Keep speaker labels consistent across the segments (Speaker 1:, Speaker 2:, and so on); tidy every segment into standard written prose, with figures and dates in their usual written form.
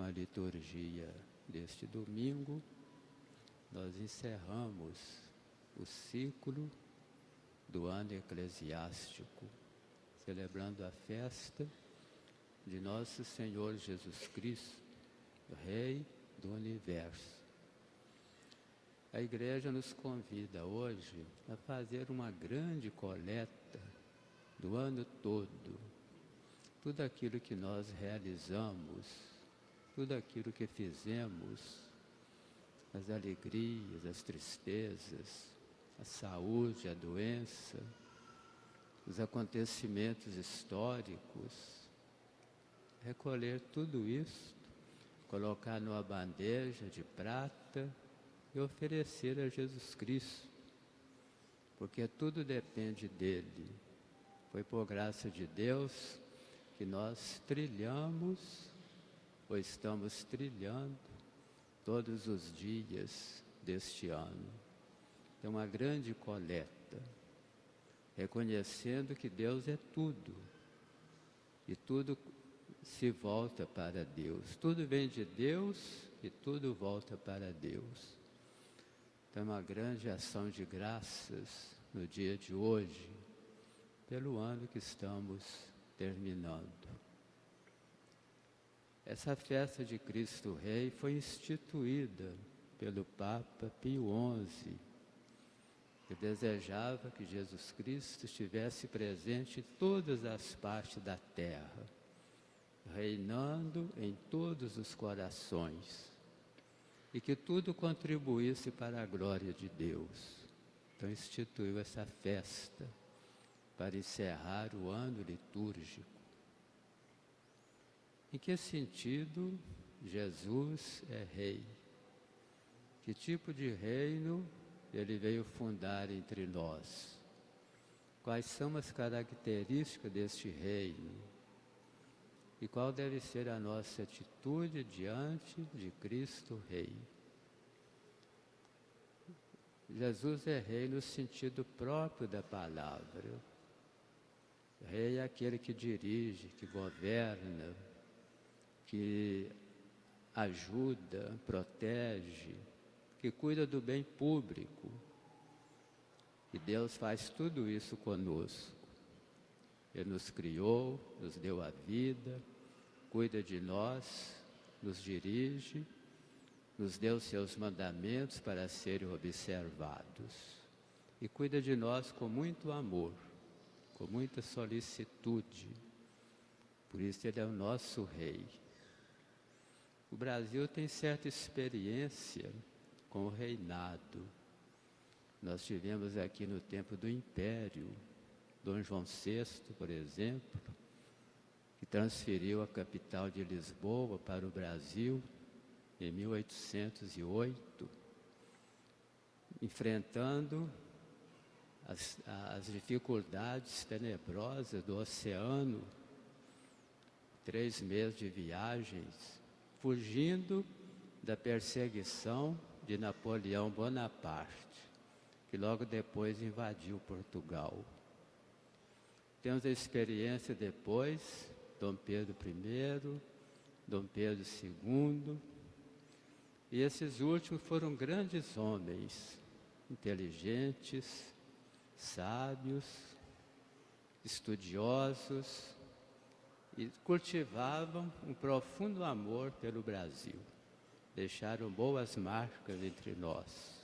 Speaker 1: a liturgia deste domingo, nós encerramos o ciclo do ano eclesiástico, celebrando a festa de Nosso Senhor Jesus Cristo, Rei do Universo. A Igreja nos convida hoje a fazer uma grande coleta do ano todo. Tudo aquilo que nós realizamos, tudo aquilo que fizemos, as alegrias, as tristezas, a saúde, a doença, os acontecimentos históricos, recolher tudo isso, colocar numa bandeja de prata e oferecer a Jesus Cristo, porque tudo depende dele. Foi por graça de Deus que nós trilhamos, ou estamos trilhando, todos os dias deste ano. É uma grande coleta, reconhecendo que Deus é tudo, e tudo se volta para Deus. Tudo vem de Deus e tudo volta para Deus. Então, é uma grande ação de graças no dia de hoje, pelo ano que estamos terminando. Essa festa de Cristo Rei foi instituída pelo Papa Pio XI, que desejava que Jesus Cristo estivesse presente em todas as partes da terra, reinando em todos os corações, e que tudo contribuísse para a glória de Deus. Então instituiu essa festa para encerrar o ano litúrgico. Em que sentido Jesus é rei? Que tipo de reino ele veio fundar entre nós? Quais são as características deste reino? E qual deve ser a nossa atitude diante de Cristo Rei? Jesus é rei no sentido próprio da palavra. Rei é aquele que dirige, que governa, que ajuda, protege, que cuida do bem público. E Deus faz tudo isso conosco. Ele nos criou, nos deu a vida, cuida de nós, nos dirige, nos deu seus mandamentos para serem observados. E cuida de nós com muito amor, com muita solicitude. Por isso ele é o nosso rei. O Brasil tem certa experiência com o reinado. Nós tivemos aqui no tempo do Império, Dom João VI, por exemplo, que transferiu a capital de Lisboa para o Brasil em 1808, enfrentando as dificuldades tenebrosas do oceano, 3 meses de viagens, fugindo da perseguição de Napoleão Bonaparte, que logo depois invadiu Portugal. Temos a experiência depois, Dom Pedro I, Dom Pedro II, e esses últimos foram grandes homens, inteligentes, sábios, estudiosos, e cultivavam um profundo amor pelo Brasil. Deixaram boas marcas entre nós.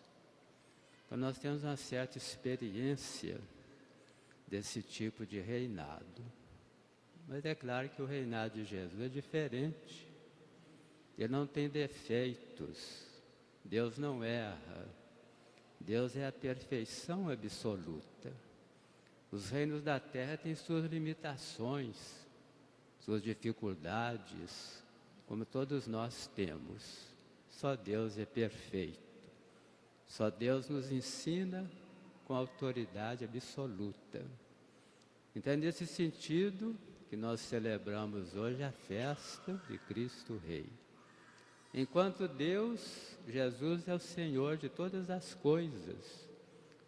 Speaker 1: Então nós temos uma certa experiência desse tipo de reinado. Mas é claro que o reinado de Jesus é diferente. Ele não tem defeitos. Deus não erra. Deus é a perfeição absoluta. Os reinos da terra têm suas limitações, suas dificuldades, como todos nós temos. Só Deus é perfeito. Só Deus nos ensina com autoridade absoluta. Então é nesse sentido que nós celebramos hoje a festa de Cristo Rei. Enquanto Deus, Jesus é o Senhor de todas as coisas.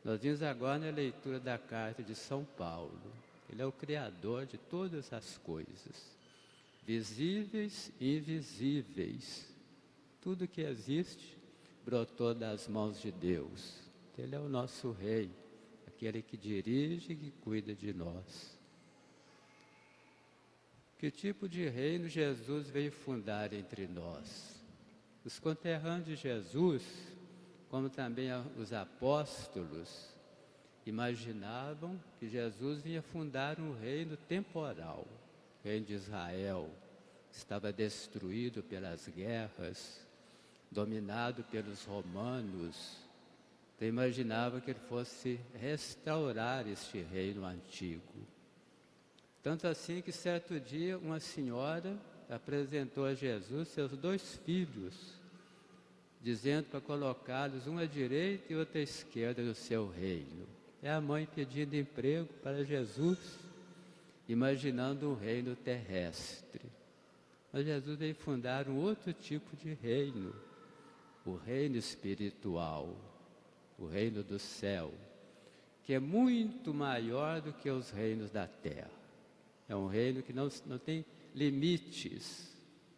Speaker 1: Nós vimos agora na leitura da carta de São Paulo. Ele é o Criador de todas as coisas. visíveis e invisíveis. Tudo que existe brotou das mãos de Deus. Ele é o nosso Rei, aquele que dirige e que cuida de nós. Que tipo de reino Jesus veio fundar entre nós? Os conterrâneos de Jesus, como também os apóstolos, imaginavam que Jesus vinha fundar um reino temporal. O reino de Israel estava destruído pelas guerras, dominado pelos romanos. Então imaginava que ele fosse restaurar este reino antigo. Tanto assim que certo dia uma senhora apresentou a Jesus seus 2 filhos, dizendo para colocá-los um à direita e outro à esquerda do seu reino. É a mãe pedindo emprego para Jesus, imaginando um reino terrestre. Mas Jesus veio fundar um outro tipo de reino, o reino espiritual, o reino do céu, que é muito maior do que os reinos da terra. É um reino que não tem limites,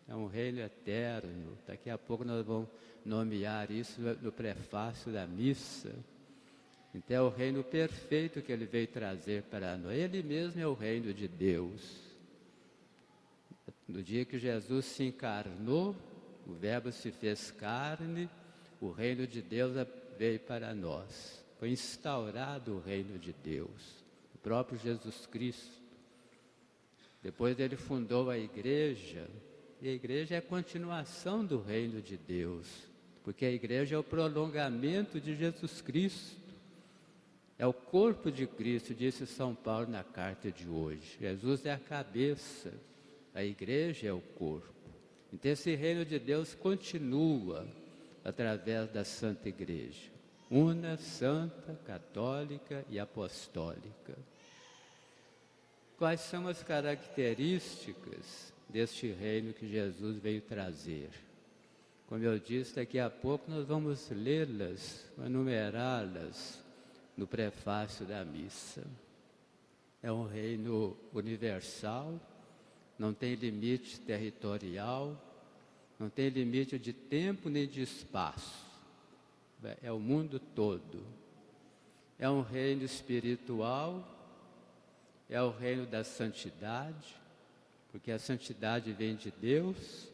Speaker 1: é um reino eterno. Daqui a pouco nós vamos nomear isso no prefácio da missa. Então é o reino perfeito que ele veio trazer para nós. Ele mesmo é o reino de Deus. No dia que Jesus se encarnou, o Verbo se fez carne, o reino de Deus veio para nós. Foi instaurado o reino de Deus, o próprio Jesus Cristo. Depois ele fundou a igreja, e a igreja é a continuação do reino de Deus, porque a igreja é o prolongamento de Jesus Cristo. É o corpo de Cristo, disse São Paulo na carta de hoje. Jesus é a cabeça, a igreja é o corpo. Então esse reino de Deus continua através da Santa Igreja, una, santa, católica e apostólica. Quais são as características deste reino que Jesus veio trazer? Como eu disse, daqui a pouco nós vamos lê-las, enumerá-las no prefácio da missa. É um reino universal, não tem limite territorial, não tem limite de tempo nem de espaço. É o mundo todo. É um reino espiritual, é o reino da santidade, porque a santidade vem de Deus.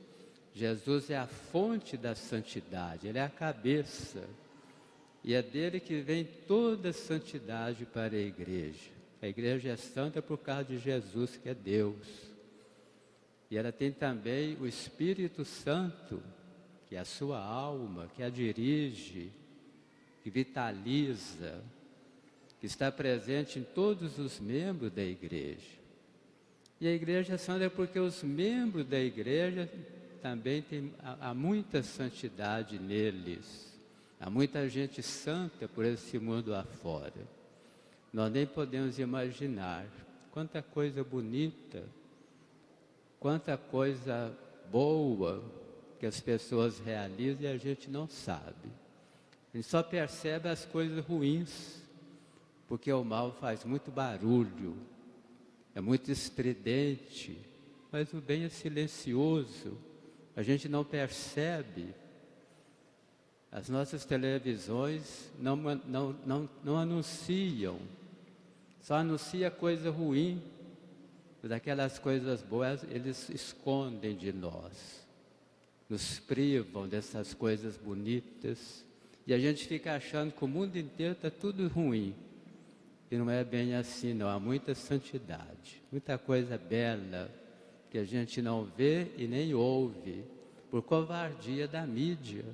Speaker 1: Jesus é a fonte da santidade, ele é a cabeça. E é dele que vem toda a santidade para a igreja. A igreja é santa por causa de Jesus, que é Deus. E ela tem também o Espírito Santo, que é a sua alma, que a dirige, que vitaliza, que está presente em todos os membros da igreja. E a igreja é santa porque os membros da igreja também há muita santidade neles. Há muita gente santa por esse mundo afora. Nós nem podemos imaginar quanta coisa bonita, quanta coisa boa que as pessoas realizam e a gente não sabe. A gente só percebe as coisas ruins, porque o mal faz muito barulho, é muito estridente, mas o bem é silencioso, a gente não percebe. As nossas televisões não anunciam, só anuncia coisa ruim, daquelas coisas boas eles escondem de nós, nos privam dessas coisas bonitas, e a gente fica achando que o mundo inteiro está tudo ruim. E não é bem assim, não. Há muita santidade, muita coisa bela que a gente não vê e nem ouve, por covardia da mídia.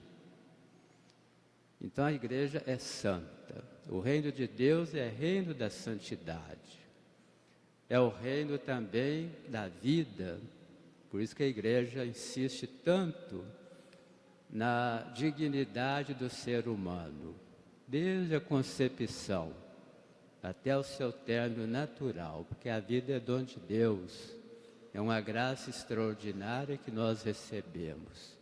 Speaker 1: Então a igreja é santa. O reino de Deus é reino da santidade. É o reino também da vida. Por isso que a igreja insiste tanto na dignidade do ser humano, desde a concepção até o seu término natural, porque a vida é dom de Deus, é uma graça extraordinária que nós recebemos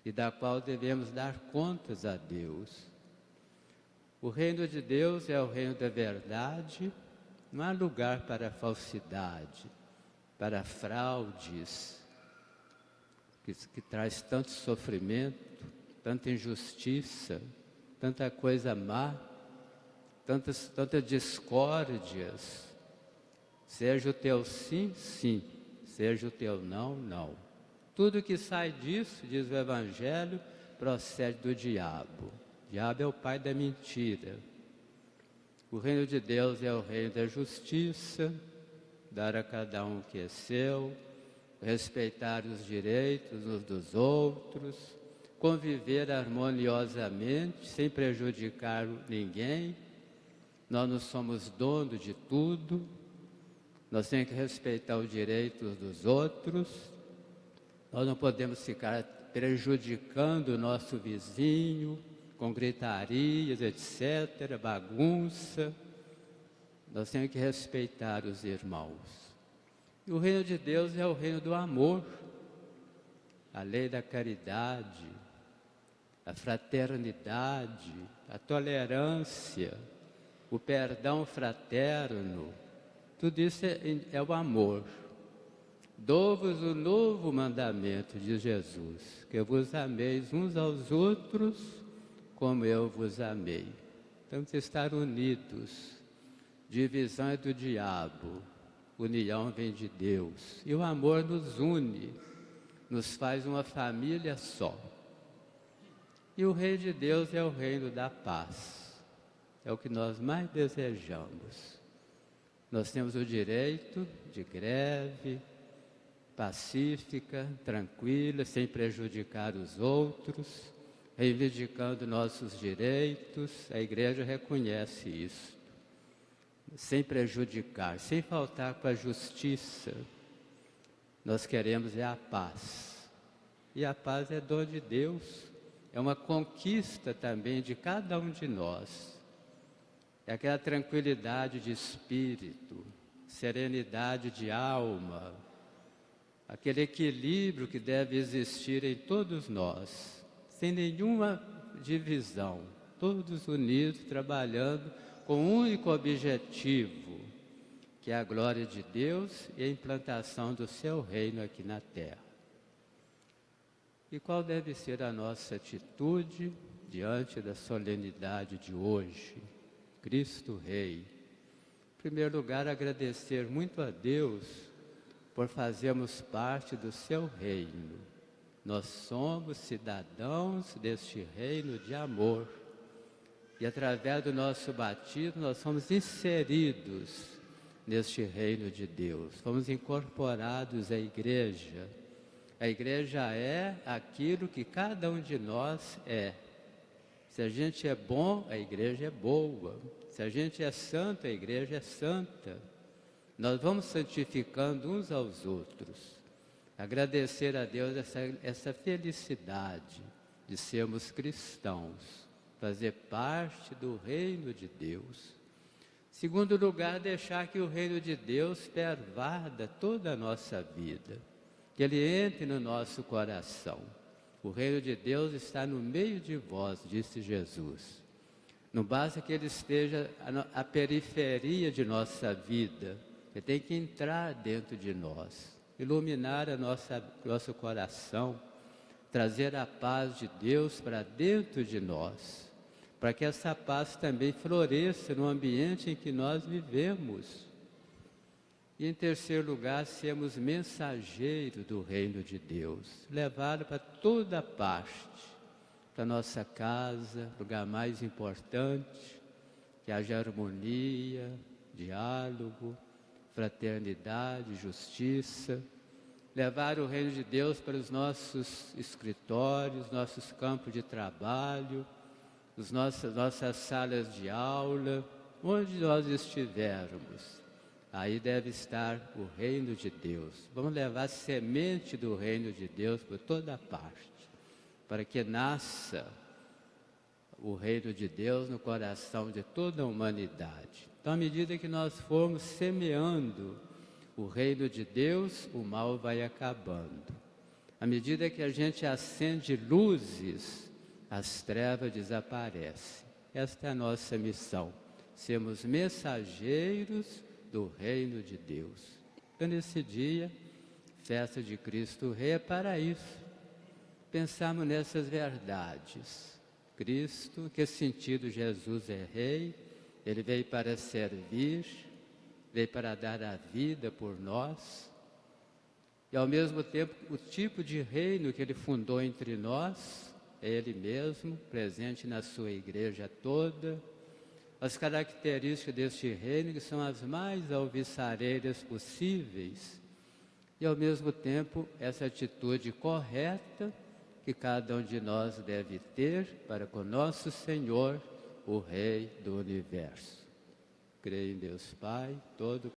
Speaker 1: e da qual devemos dar contas a Deus. O reino de Deus é o reino da verdade, não há lugar para falsidade, para fraudes, que traz tanto sofrimento, tanta injustiça, tanta coisa má, tantas discórdias. Seja o teu sim, sim, seja o teu não, não. Tudo que sai disso, diz o Evangelho, procede do diabo. O diabo é o pai da mentira. O reino de Deus é o reino da justiça, dar a cada um o que é seu, respeitar os direitos uns dos outros, conviver harmoniosamente, sem prejudicar ninguém. Nós não somos donos de tudo, nós temos que respeitar os direitos dos outros, nós não podemos ficar prejudicando o nosso vizinho, com gritarias, etc., bagunça. Nós temos que respeitar os irmãos. E o reino de Deus é o reino do amor, a lei da caridade, a fraternidade, a tolerância, o perdão fraterno. Tudo isso é o amor. Dou-vos um novo mandamento, diz Jesus, que vos ameis uns aos outros como eu vos amei. Temos que estar unidos. Divisão é do diabo, união vem de Deus. E o amor nos une, nos faz uma família só. E o reino de Deus é o reino da paz. É o que nós mais desejamos. Nós temos o direito de greve pacífica, tranquila, sem prejudicar os outros, reivindicando nossos direitos. A igreja reconhece isso. Sem prejudicar, sem faltar com a justiça. Nós queremos a paz. E a paz é dom de Deus. É uma conquista também de cada um de nós. É aquela tranquilidade de espírito, serenidade de alma, aquele equilíbrio que deve existir em todos nós, sem nenhuma divisão, todos unidos, trabalhando com um único objetivo, que é a glória de Deus e a implantação do seu reino aqui na terra. E qual deve ser a nossa atitude diante da solenidade de hoje? Cristo Rei. Em primeiro lugar, agradecer muito a Deus por fazermos parte do seu reino. Nós somos cidadãos deste reino de amor. E através do nosso batismo, nós somos inseridos neste reino de Deus. Fomos incorporados à igreja. A igreja é aquilo que cada um de nós é. Se a gente é bom, a igreja é boa. Se a gente é santo, a igreja é santa. Nós vamos santificando uns aos outros. Agradecer a Deus essa felicidade de sermos cristãos, fazer parte do reino de Deus. Segundo lugar, deixar que o reino de Deus pervada toda a nossa vida, que ele entre no nosso coração. O reino de Deus está no meio de vós, disse Jesus. Não basta que ele esteja à periferia de nossa vida, ele tem que entrar dentro de nós, iluminar nosso coração, trazer a paz de Deus para dentro de nós, para que essa paz também floresça no ambiente em que nós vivemos. E em terceiro lugar, sermos mensageiros do reino de Deus, levá-lo para toda parte, para nossa casa, lugar mais importante, que haja harmonia, diálogo, fraternidade, justiça, levar o reino de Deus para os nossos escritórios, nossos campos de trabalho, nossas salas de aula, onde nós estivermos. Aí deve estar o reino de Deus. Vamos levar a semente do reino de Deus por toda parte, para que nasça o reino de Deus no coração de toda a humanidade. Então, à medida que nós formos semeando o reino de Deus, o mal vai acabando. À medida que a gente acende luzes, as trevas desaparecem. Esta é a nossa missão, sermos mensageiros do reino de Deus. Então, nesse dia, festa de Cristo Rei, é para isso, pensarmos nessas verdades. Cristo, em que sentido Jesus é Rei? Ele veio para servir, veio para dar a vida por nós. E ao mesmo tempo, o tipo de reino que Ele fundou entre nós, é Ele mesmo, presente na sua igreja toda. As características deste reino, que são as mais alvissareiras possíveis. E ao mesmo tempo, essa atitude correta que cada um de nós deve ter para com nosso Senhor, o Rei do Universo. Creio em Deus Pai, todo